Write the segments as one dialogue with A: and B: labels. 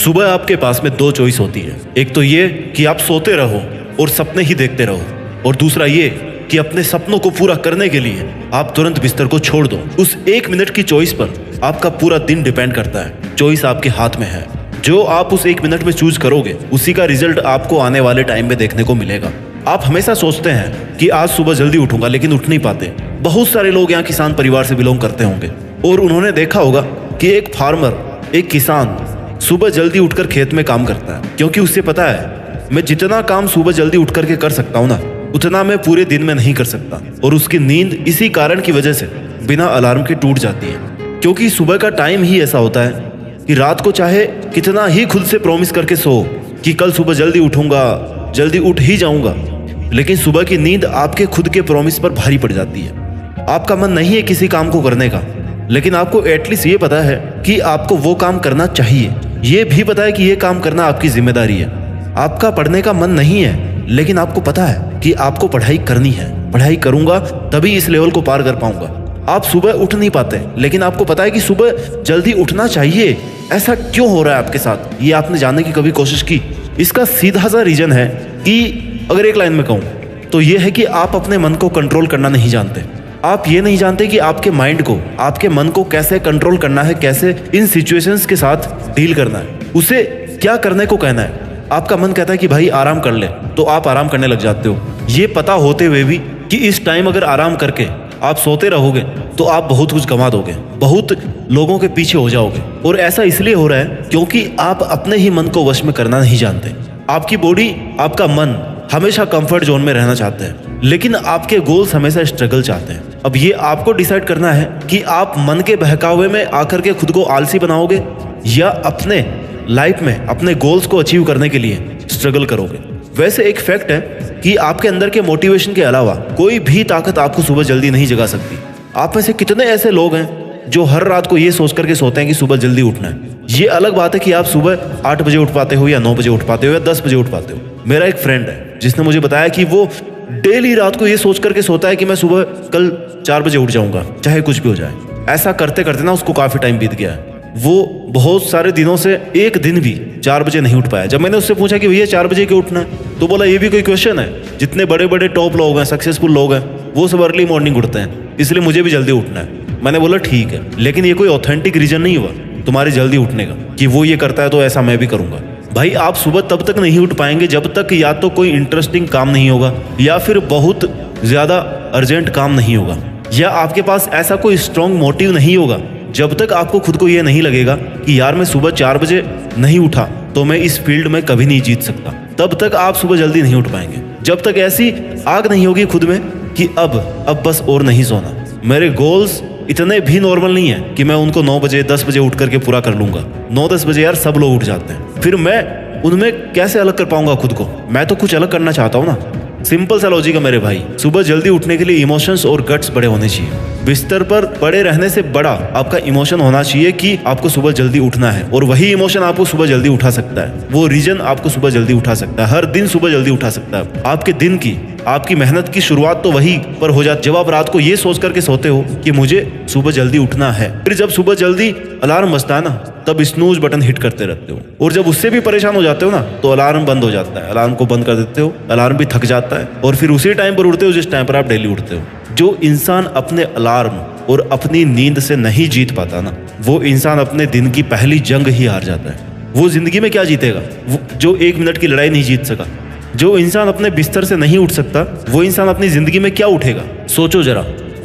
A: सुबह आपके पास में दो चॉइस होती है। एक तो ये कि आप सोते रहो और सपने ही देखते रहो, और दूसरा ये कि अपने सपनों को पूरा करने के लिए आप तुरंत बिस्तर को छोड़ दो। उस 1 मिनट की चॉइस पर आपका पूरा दिन डिपेंड करता है। चॉइस आपके हाथ में है। जो आप उस 1 मिनट में चूज करोगे उसी का रिजल्ट आपको आने वाले टाइम में देखने को मिलेगा। आप हमेशा सोचते हैं कि आज सुबह जल्दी उठूंगा, लेकिन उठ नहीं पाते। बहुत सारे लोग यहाँ किसान परिवार से बिलोंग करते होंगे और उन्होंने देखा होगा कि एक फार्मर, एक किसान सुबह जल्दी उठकर खेत में काम करता है, क्योंकि उससे पता है मैं जितना काम सुबह जल्दी उठ करके कर सकता हूँ ना, उतना मैं पूरे दिन में नहीं कर सकता। और उसकी नींद इसी कारण की वजह से बिना अलार्म के टूट जाती है, क्योंकि सुबह का टाइम ही ऐसा होता है कि रात को चाहे कितना ही खुद से प्रॉमिस करके सो कि कल सुबह जल्दी उठूंगा, जल्दी उठ ही जाऊंगा, लेकिन सुबह की नींद आपके खुद के प्रॉमिस पर भारी पड़ जाती है। आपका मन नहीं है किसी काम को करने का, लेकिन आपको एटलीस्ट ये पता है कि आपको वो काम करना चाहिए। ये भी पता है कि ये काम करना आपकी जिम्मेदारी है। आपका पढ़ने का मन नहीं है, लेकिन आपको पता है कि आपको पढ़ाई करनी है। पढ़ाई करूंगा तभी इस लेवल को पार कर पाऊंगा। आप सुबह उठ नहीं पाते, लेकिन आपको पता है कि सुबह जल्दी उठना चाहिए। ऐसा क्यों हो रहा है आपके साथ, ये आपने जानने की कभी कोशिश की? इसका सीधा सा रीजन है कि अगर एक लाइन में कहूँ तो ये है कि आप अपने मन को कंट्रोल करना नहीं जानते। आप ये नहीं जानते कि आपके माइंड को, आपके मन को कैसे कंट्रोल करना है, कैसे इन सिचुएशंस के साथ डील करना है, उसे क्या करने को कहना है। आपका मन कहता है कि भाई आराम कर ले, तो आप आराम करने लग जाते हो, ये पता होते हुए भी कि इस टाइम अगर आराम करके आप सोते रहोगे तो आप बहुत कुछ गंवा दोगे, बहुत लोगों के पीछे हो जाओगे। और ऐसा इसलिए हो रहा है क्योंकि आप अपने ही मन को वश में करना नहीं जानते। आपकी बॉडी, आपका मन हमेशा कंफर्ट जोन में रहना चाहते हैं, लेकिन आपके गोल्स हमेशा स्ट्रगल चाहते हैं। अब ये आपको डिसाइड करना है कि आप मन के बहकावे में आकर के खुद को आलसी बनाओगे या अपने लाइफ में अपने गोल्स को अचीव करने के लिए स्ट्रगल करोगे। वैसे एक फैक्ट है कि आपके अंदर के मोटिवेशन के अलावा कोई भी ताकत आपको सुबह जल्दी नहीं जगा सकती। आप में से कितने ऐसे लोग हैं जो हर रात को ये सोच करके सोते हैं कि सुबह जल्दी उठना है। ये अलग बात है कि आप सुबह 8 बजे उठ पाते हो या 9 बजे उठ पाते हो या 10 बजे उठ पाते हो। मेरा एक फ्रेंड है जिसने मुझे बताया कि वो डेली रात को ये सोच करके सोता है कि मैं सुबह कल 4 बजे उठ जाऊंगा, चाहे कुछ भी हो जाए। ऐसा करते करते ना उसको काफी टाइम बीत गया है। वो बहुत सारे दिनों से एक दिन भी 4 बजे नहीं उठ पाया। जब मैंने उससे पूछा कि भैया 4 बजे क्यों उठना है, तो बोला ये भी कोई क्वेश्चन है? जितने बड़े बड़े टॉप लोग हैं, सक्सेसफुल लोग हैं, वो सब अर्ली मॉर्निंग उठते हैं, इसलिए मुझे भी जल्दी उठना है। मैंने बोला ठीक है, लेकिन ये कोई ऑथेंटिक रीजन नहीं हुआ तुम्हारे जल्दी उठने का कि वो ये करता है तो ऐसा मैं भी करूंगा। भाई आप सुबह तब तक नहीं उठ पाएंगे जब तक या तो कोई इंटरेस्टिंग काम नहीं होगा, या फिर बहुत ज्यादा अर्जेंट काम नहीं होगा, या आपके पास ऐसा कोई स्ट्रॉन्ग मोटिव नहीं होगा। जब तक आपको खुद को ये नहीं लगेगा कि यार मैं सुबह 4 बजे नहीं उठा तो मैं इस फील्ड में कभी नहीं जीत सकता, तब तक आप सुबह जल्दी नहीं उठ पाएंगे। जब तक ऐसी आग नहीं होगी खुद में कि अब बस और नहीं सोना, मेरे गोल्स इतने भी नॉर्मल नहीं है कि मैं उनको 9 बजे 10 बजे उठ करके पूरा कर लूंगा। 9-10 बजे यार सब लोग उठ जाते हैं, फिर मैं उनमें कैसे अलग कर पाऊंगा खुद को? मैं तो कुछ अलग करना चाहता हूँ ना। सिंपल सा लॉजिक है मेरे भाई, सुबह जल्दी उठने के लिए इमोशंस और गट्स बड़े होने चाहिए। बिस्तर पर पड़े रहने से बड़ा आपका इमोशन होना चाहिए कि आपको सुबह जल्दी उठना है, और वही इमोशन आपको सुबह जल्दी उठा सकता है। वो रीजन आपको सुबह जल्दी उठा सकता है, हर दिन सुबह जल्दी उठा सकता है। आपके दिन की, आपकी मेहनत की शुरुआत तो वही पर हो जाती जब आप रात को ये सोच करके सोते हो कि मुझे सुबह जल्दी उठना है। फिर जब सुबह जल्दी अलार्म बजता है ना, तब स्नूज बटन हिट करते रहते हो, और जब उससे भी परेशान हो जाते हो ना तो अलार्म बंद हो जाता है। अलार्म को बंद कर देते हो, अलार्म भी थक जाता है, और फिर उसी टाइम पर उठते हो जिस टाइम पर आप डेली उठते हो। जो इंसान अपने अलार्म और अपनी नींद से नहीं जीत पाता ना, वो इंसान अपने दिन की पहली जंग ही हार जाता है। वो जिंदगी में क्या जीतेगा? वो जो 1 मिनट की लड़ाई नहीं जीत सका, जो इंसान अपने बिस्तर से नहीं उठ सकता, वो इंसान अपनी जिंदगी में क्या उठेगा? सोचो जरा,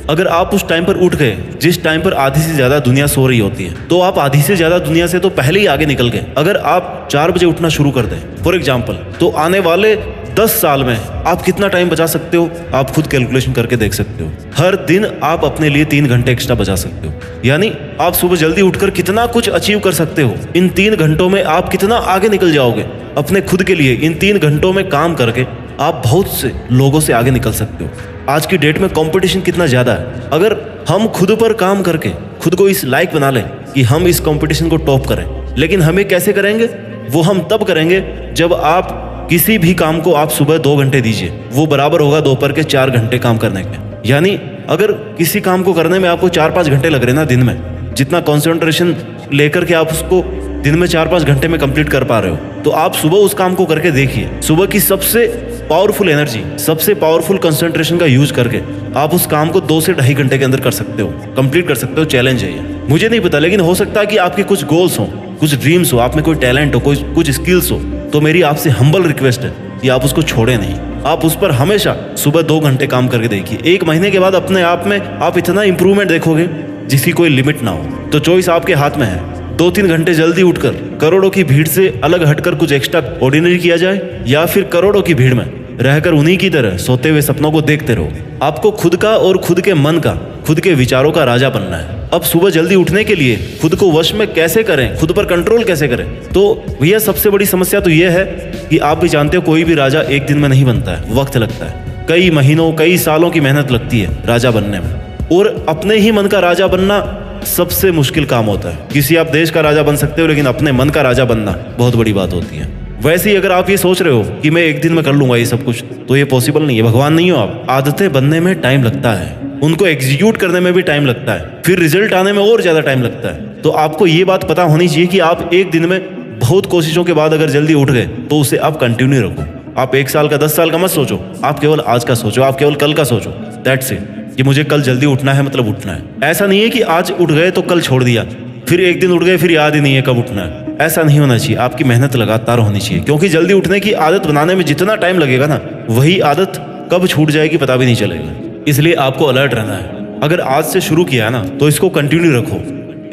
A: अगर आप उस टाइम पर उठ गए जिस टाइम पर आधी से ज्यादा दुनिया सो रही होती है, तो आप आधी से ज्यादा दुनिया से तो पहले ही आगे निकल गए। अगर आप 4 बजे उठना शुरू कर दें फॉर एग्जाम्पल, तो आने वाले 10 साल में आप कितना टाइम बचा सकते हो? आप खुद कैलकुलेशन करके देख सकते हो। हर दिन आप अपने लिए 3 घंटे एक्स्ट्रा बचा सकते हो, यानी आप सुबह जल्दी उठकर कितना कुछ अचीव कर सकते हो। इन 3 घंटों में आप कितना आगे निकल जाओगे अपने खुद के लिए। इन 3 घंटों में काम करके आप बहुत से लोगों से आगे निकल सकते हो। आज की डेट में कंपटीशन कितना ज्यादा है। अगर हम खुद पर काम करके खुद को इस लायक बना लें कि हम इस कंपटीशन को टॉप करें, लेकिन हमें कैसे करेंगे? वो हम तब करेंगे जब आप किसी भी काम को आप सुबह 2 घंटे दीजिए, वो बराबर होगा दोपहर के 4 घंटे काम करने के। यानी अगर किसी काम को करने में आपको 4-5 घंटे लग रहे ना दिन में, जितना कॉन्सेंट्रेशन लेकर के आप उसको दिन में 4-5 घंटे में कंप्लीट कर पा रहे हो, तो आप सुबह उस काम को करके देखिए। सुबह की सबसे पावरफुल एनर्जी, सबसे पावरफुल कंसंट्रेशन का यूज करके आप उस काम को 2 से 2.5 घंटे के अंदर कर सकते हो, कंप्लीट कर सकते हो। चैलेंज है ये। मुझे नहीं पता, लेकिन हो सकता है कि आपके कुछ गोल्स हो, कुछ ड्रीम्स हो, आप में कोई टैलेंट हो, कुछ स्किल्स हो, तो मेरी आपसे हम्बल रिक्वेस्ट है कि आप उसको छोड़े नहीं। आप उस पर हमेशा सुबह 2 घंटे काम करके देखिए। 1 महीने के बाद अपने आप में आप इतना इंप्रूवमेंट देखोगे जिसकी कोई लिमिट ना हो। तो चॉइस आपके हाथ में है। 2-3 घंटे जल्दी उठकर करोड़ों की भीड़ से अलग हटकर कुछ एक्स्ट्रा ऑर्डिनरी किया जाए, या फिर करोड़ों की भीड़ में रहकर उन्हीं की तरह सोते हुए सपनों को देखते रहो। आपको खुद का और खुद के मन का, खुद के विचारों का राजा बनना है। अब सुबह जल्दी उठने के लिए खुद को वश में कैसे करें, खुद पर कंट्रोल कैसे करें? तो भैया सबसे बड़ी समस्या तो यह है कि आप भी जानते हो कोई भी राजा एक दिन में नहीं बनता है, वक्त लगता है। कई महीनों, कई सालों की मेहनत लगती है राजा बनने में। और अपने ही मन का राजा बनना सबसे मुश्किल काम होता है। किसी आप देश का राजा बन सकते हो, लेकिन अपने मन का राजा बनना बहुत बड़ी बात होती है। वैसे ही अगर आप ये सोच रहे हो कि मैं एक दिन में कर लूंगा ये सब कुछ, तो ये पॉसिबल नहीं है। भगवान नहीं हो आप। आदतें बनने में टाइम लगता है, उनको एग्जीक्यूट करने में भी टाइम लगता है, फिर रिजल्ट आने में और ज्यादा टाइम लगता है। तो आपको ये बात पता होनी चाहिए कि आप एक दिन में बहुत कोशिशों के बाद अगर जल्दी उठ गए तो उसे आप कंटिन्यू रखो। आप 1 साल का, 10 साल का मत सोचो, आप केवल आज का सोचो, आप केवल कल का सोचो। दैट्स इट, कि मुझे कल जल्दी उठना है, मतलब उठना है। ऐसा नहीं है कि आज उठ गए तो कल छोड़ दिया, फिर एक दिन उठ गए फिर याद ही नहीं है कब उठना है। ऐसा नहीं होना चाहिए। आपकी मेहनत लगातार होनी चाहिए, क्योंकि जल्दी उठने की आदत बनाने में जितना टाइम लगेगा ना, वही आदत कब छूट जाएगी पता भी नहीं चलेगा। इसलिए आपको अलर्ट रहना है। अगर आज से शुरू किया है ना, तो इसको कंटिन्यू रखो।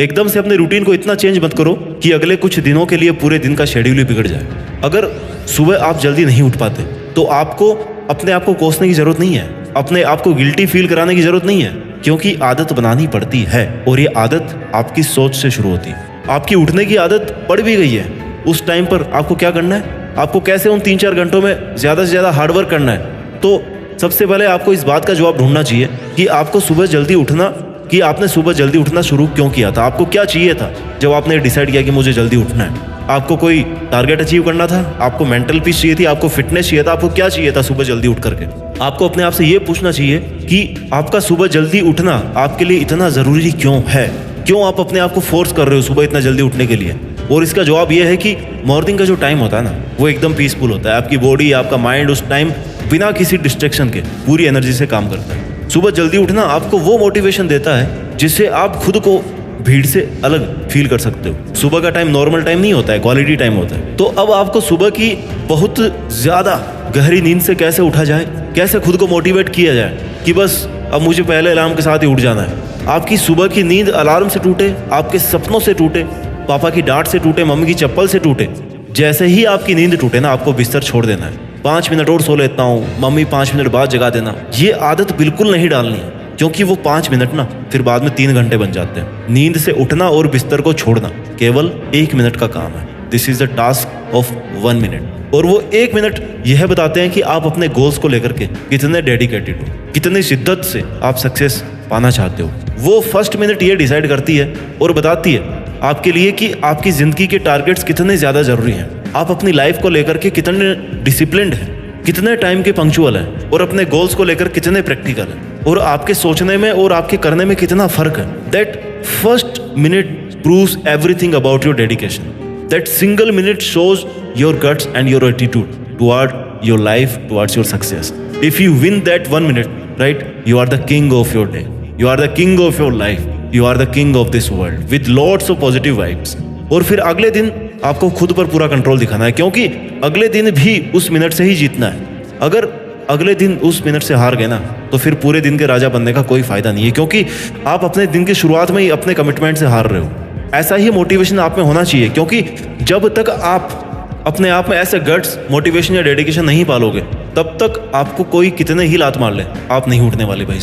A: एकदम से अपने रूटीन को इतना चेंज मत करो कि अगले कुछ दिनों के लिए पूरे दिन का शेड्यूल ही बिगड़ जाए। अगर सुबह आप जल्दी नहीं उठ पाते तो आपको अपने आप को कोसने की जरूरत नहीं है, अपने आप को गिल्टी फील कराने की जरूरत नहीं है, क्योंकि आदत बनानी पड़ती है। और ये आदत आपकी सोच से शुरू होती है। आपकी उठने की आदत पड़ भी गई है, उस टाइम पर आपको क्या करना है? आपको कैसे उन 3-4 घंटों में ज़्यादा से ज़्यादा हार्डवर्क करना है? तो सबसे पहले आपको इस बात का जवाब ढूंढना चाहिए कि आपको सुबह जल्दी उठना, कि आपने सुबह जल्दी उठना शुरू क्यों किया था? आपको क्या चाहिए था जब आपने डिसाइड किया कि मुझे जल्दी उठना है? आपको कोई टारगेट अचीव करना था? आपको मेंटल पीस चाहिए थी? आपको फिटनेस चाहिए था? आपको क्या चाहिए था सुबह जल्दी उठ करके? आपको अपने आप से ये पूछना चाहिए कि आपका सुबह जल्दी उठना आपके लिए इतना ज़रूरी क्यों है? क्यों आप अपने आप को फोर्स कर रहे हो सुबह इतना जल्दी उठने के लिए? और इसका जवाब यह है कि मॉर्निंग का जो टाइम होता है ना, वो एकदम पीसफुल होता है। आपकी बॉडी, आपका माइंड उस टाइम बिना किसी डिस्ट्रैक्शन के पूरी एनर्जी से काम करता है। सुबह जल्दी उठना आपको वो मोटिवेशन देता है जिससे आप खुद को भीड़ से अलग फील कर सकते हो। सुबह का टाइम नॉर्मल टाइम नहीं होता है, क्वालिटी टाइम होता है। तो अब आपको सुबह की बहुत ज़्यादा गहरी नींद से कैसे उठा जाए, कैसे खुद को मोटिवेट किया जाए कि बस अब मुझे पहले अलार्म के साथ ही उठ जाना है। आपकी सुबह की नींद अलार्म से टूटे, आपके सपनों से टूटे, पापा की डांट से टूटे, मम्मी की चप्पल से टूटे। जैसे ही आपकी नींद टूटे ना, आपको बिस्तर छोड़ देना है। 5 मिनट और सो लेता हूँ, मम्मी 5 मिनट बाद जगा देना, ये आदत बिल्कुल नहीं डालनी है, क्योंकि वो 5 मिनट ना फिर बाद में 3 घंटे बन जाते हैं। नींद से उठना और बिस्तर को छोड़ना केवल 1 मिनट का काम है। This is the task of 1 minute. और वो 1 मिनट यह बताते हैं कि आप अपने गोल्स को लेकर के कितने डेडिकेटेड हो, कितनी शिद्दत से आप सक्सेस पाना चाहते हो। वो फर्स्ट मिनट ये डिसाइड करती है और बताती है आपके लिए कि आपकी ज़िंदगी के टारगेट्स कितने ज़्यादा ज़रूरी हैं। आप अपनी लाइफ को लेकर के कितने डिसिप्लिन्ड हैं, कितने टाइम के पंक्चुअल हैं, और अपने गोल्स को लेकर कितने प्रैक्टिकल हैं, और आपके सोचने में और आपके करने में कितना फ़र्क है। That first minute proves everything about your dedication. That single minute shows your guts and your attitude toward your life, towards your success. If you win that 1 minute, right, you are the king of your day, you are the king of your life, you are the king of this world with lots of positive vibes. और फिर अगले दिन आपको खुद पर पूरा control दिखाना है, क्योंकि अगले दिन भी उस मिनट से ही जीतना है। अगर अगले दिन उस मिनट से हार गए ना, तो फिर पूरे दिन के राजा बनने का कोई फायदा नहीं है, क्योंकि आप अपने दिन की शुरुआत में ही अपने कमिटमेंट से हार रहे हो। ऐसा ही मोटिवेशन आप में होना चाहिए, क्योंकि जब तक आप अपने आप में ऐसे गट्स, मोटिवेशन या डेडिकेशन नहीं पालोगे, तब तक आपको कोई कितने ही लात मार ले, आप नहीं उठने वाले भाई।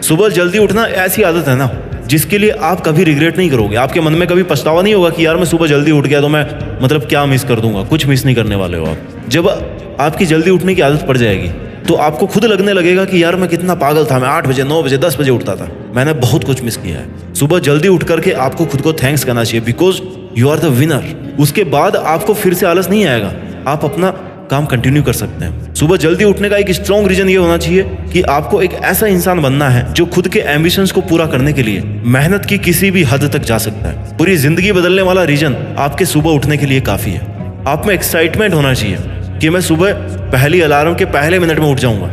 A: सुबह जल्दी उठना ऐसी आदत है ना जिसके लिए आप कभी रिग्रेट नहीं करोगे। आपके मन में कभी पछतावा नहीं होगा कि यार मैं सुबह जल्दी उठ गया तो मैं मतलब क्या मिस कर दूंगा। कुछ मिस नहीं करने वाले हो आप। जब आपकी जल्दी उठने की आदत पड़ जाएगी तो आपको खुद लगने लगेगा कि यार मैं कितना पागल था, मैं 8 बजे, 9 बजे, 10 बजे उठता था, मैंने बहुत कुछ मिस किया है। सुबह जल्दी उठ करके आपको खुद को थैंक्स करना चाहिए, because you are the winner. उसके बाद आपको फिर से आलस नहीं आएगा। आप अपना काम कंटिन्यू कर सकते हैं। सुबह जल्दी उठने का एक स्ट्रॉन्ग रीजन ये होना चाहिए कि आपको एक ऐसा इंसान बनना है जो खुद के एम्बिशंस को पूरा करने के लिए मेहनत की किसी भी हद तक जा सकता है। पूरी जिंदगी बदलने वाला रीजन आपके सुबह उठने के लिए काफी है। आप में एक्साइटमेंट होना चाहिए कि मैं सुबह पहली अलार्म के पहले मिनट में उठ जाऊंगा,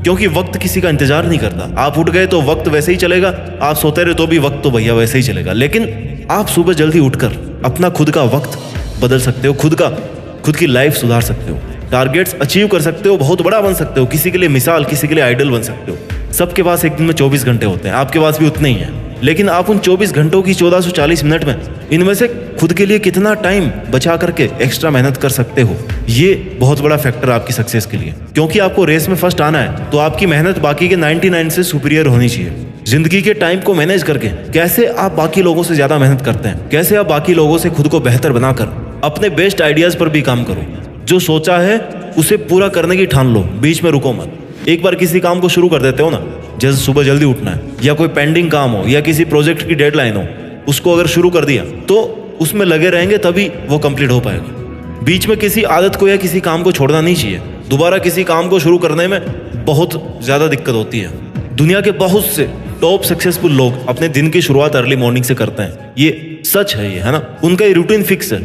A: क्योंकि वक्त किसी का इंतजार नहीं करता। आप उठ गए तो वक्त वैसे ही चलेगा, आप सोते रहे तो भी वक्त तो भैया वैसे ही चलेगा। लेकिन आप सुबह जल्दी उठकर अपना खुद का वक्त बदल सकते हो, खुद की लाइफ सुधार सकते हो, टारगेट्स अचीव कर सकते हो, बहुत बड़ा बन सकते हो, किसी के लिए मिसाल, किसी के लिए आइडल बन सकते हो। सबके पास एक दिन में 24 घंटे होते हैं, आपके पास भी उतने ही हैं। लेकिन आप उन 24 घंटों की 1440 मिनट में इनमें से खुद के लिए कितना टाइम बचा करके एक्स्ट्रा मेहनत कर सकते हो, ये बहुत बड़ा फैक्टर आपकी सक्सेस के लिए। क्योंकि आपको रेस में फर्स्ट आना है तो आपकी मेहनत बाकी के 99 से सुपीरियर होनी चाहिए। जिंदगी के टाइम को मैनेज करके कैसे आप बाकी लोगों से ज्यादा मेहनत करते हैं, कैसे आप बाकी लोगों से खुद को बेहतर बनाकर अपने बेस्ट आइडियाज पर भी काम करो। जो सोचा है उसे पूरा करने की ठान लो, बीच में रुको मत। एक बार किसी काम को शुरू कर देते हो ना, जैसे सुबह जल्दी उठना है या कोई पेंडिंग काम हो या किसी प्रोजेक्ट की डेडलाइन हो, उसको अगर शुरू कर दिया तो उसमें लगे रहेंगे तभी वो कंप्लीट हो पाएगा। बीच में किसी आदत को या किसी काम को छोड़ना नहीं चाहिए। दोबारा किसी काम को शुरू करने में बहुत ज़्यादा दिक्कत होती है। दुनिया के बहुत से टॉप सक्सेसफुल लोग अपने दिन की शुरुआत अर्ली मॉर्निंग से करते हैं, ये सच है, ये है ना। उनका ये रूटीन फिक्स है,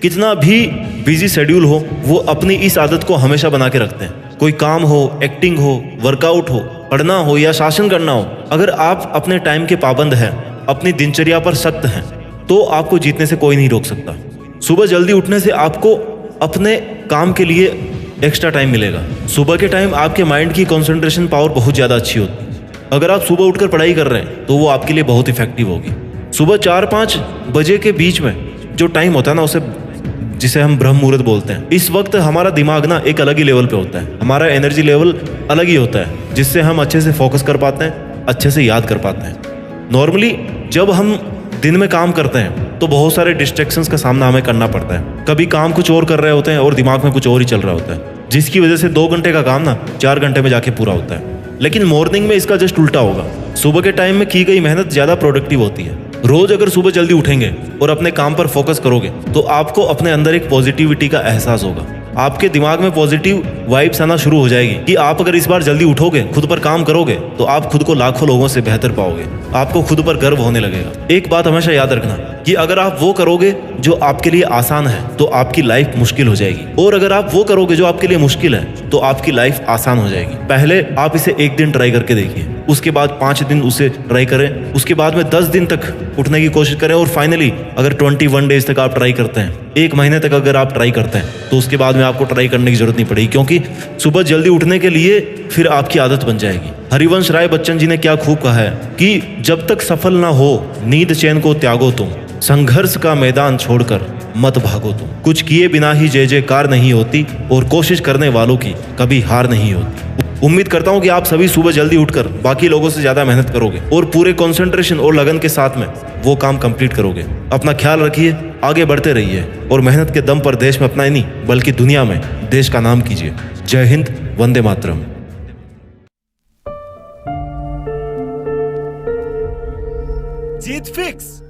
A: कितना भी बिजी शेड्यूल हो वो अपनी इस आदत को हमेशा बना के रखते हैं। कोई काम हो, एक्टिंग हो, वर्कआउट हो, पढ़ना हो या शासन करना हो, अगर आप अपने टाइम के पाबंद हैं, अपनी दिनचर्या पर सख्त हैं, तो आपको जीतने से कोई नहीं रोक सकता। सुबह जल्दी उठने से आपको अपने काम के लिए एक्स्ट्रा टाइम मिलेगा। सुबह के टाइम आपके माइंड की कंसंट्रेशन पावर बहुत ज़्यादा अच्छी होती है। अगर आप सुबह उठकर पढ़ाई कर रहे हैं तो वो आपके लिए बहुत इफेक्टिव होगी। सुबह 4-5 बजे के बीच में जो टाइम होता है ना, जिसे हम ब्रह्म मुहूर्त बोलते हैं, इस वक्त हमारा दिमाग ना एक अलग ही लेवल पे होता है, हमारा एनर्जी लेवल अलग ही होता है, जिससे हम अच्छे से फोकस कर पाते हैं, अच्छे से याद कर पाते हैं। नॉर्मली जब हम दिन में काम करते हैं तो बहुत सारे डिस्ट्रैक्शंस का सामना हमें करना पड़ता है। कभी काम कुछ और कर रहे होते हैं और दिमाग में कुछ और ही चल रहा होता है, जिसकी वजह से 2 घंटे का काम ना 4 घंटे में जाके पूरा होता है। लेकिन मॉर्निंग में इसका जस्ट उल्टा होगा। सुबह के टाइम में की गई मेहनत ज़्यादा प्रोडक्टिव होती है। रोज अगर सुबह जल्दी उठेंगे और अपने काम पर फोकस करोगे तो आपको अपने अंदर एक पॉजिटिविटी का एहसास होगा। आपके दिमाग में पॉजिटिव वाइब्स आना शुरू हो जाएगी कि आप अगर इस बार जल्दी उठोगे, खुद पर काम करोगे, तो आप खुद को लाखों लोगों से बेहतर पाओगे। आपको खुद पर गर्व होने लगेगा। एक बात हमेशा याद रखना कि अगर आप वो करोगे जो आपके लिए आसान है तो आपकी लाइफ मुश्किल हो जाएगी, और अगर आप वो करोगे जो आपके लिए मुश्किल है तो आपकी लाइफ आसान हो जाएगी। पहले आप इसे 1 दिन ट्राई करके देखिए, उसके बाद 5 दिन उसे ट्राई करें, उसके बाद में 10 दिन तक उठने की कोशिश करें, और फाइनली अगर 21 डेज तक आप ट्राई करते हैं, 1 महीने तक अगर आप ट्राई करते हैं, तो उसके बाद में आपको ट्राई करने की जरूरत नहीं पड़ेगी, क्योंकि सुबह जल्दी उठने के लिए फिर आपकी आदत बन जाएगी। हरिवंश राय बच्चन जी ने क्या खूब कहा है कि जब तक सफल ना हो नींद चैन को त्यागो तुम, संघर्ष का मैदान छोड़कर मत भागो तुम। कुछ किए बिना ही जय जयकार नहीं होती, और कोशिश करने वालों की कभी हार नहीं होती। उम्मीद करता हूं कि आप सभी सुबह जल्दी उठकर बाकी लोगों से ज्यादा मेहनत करोगे और पूरे कंसंट्रेशन और लगन के साथ में वो काम कंप्लीट करोगे। अपना ख्याल रखिए, आगे बढ़ते रहिए, और मेहनत के दम पर देश में अपना ही नहीं बल्कि दुनिया में देश का नाम कीजिए। जय हिंद, वंदे मातरम।
B: जीत फिक्स।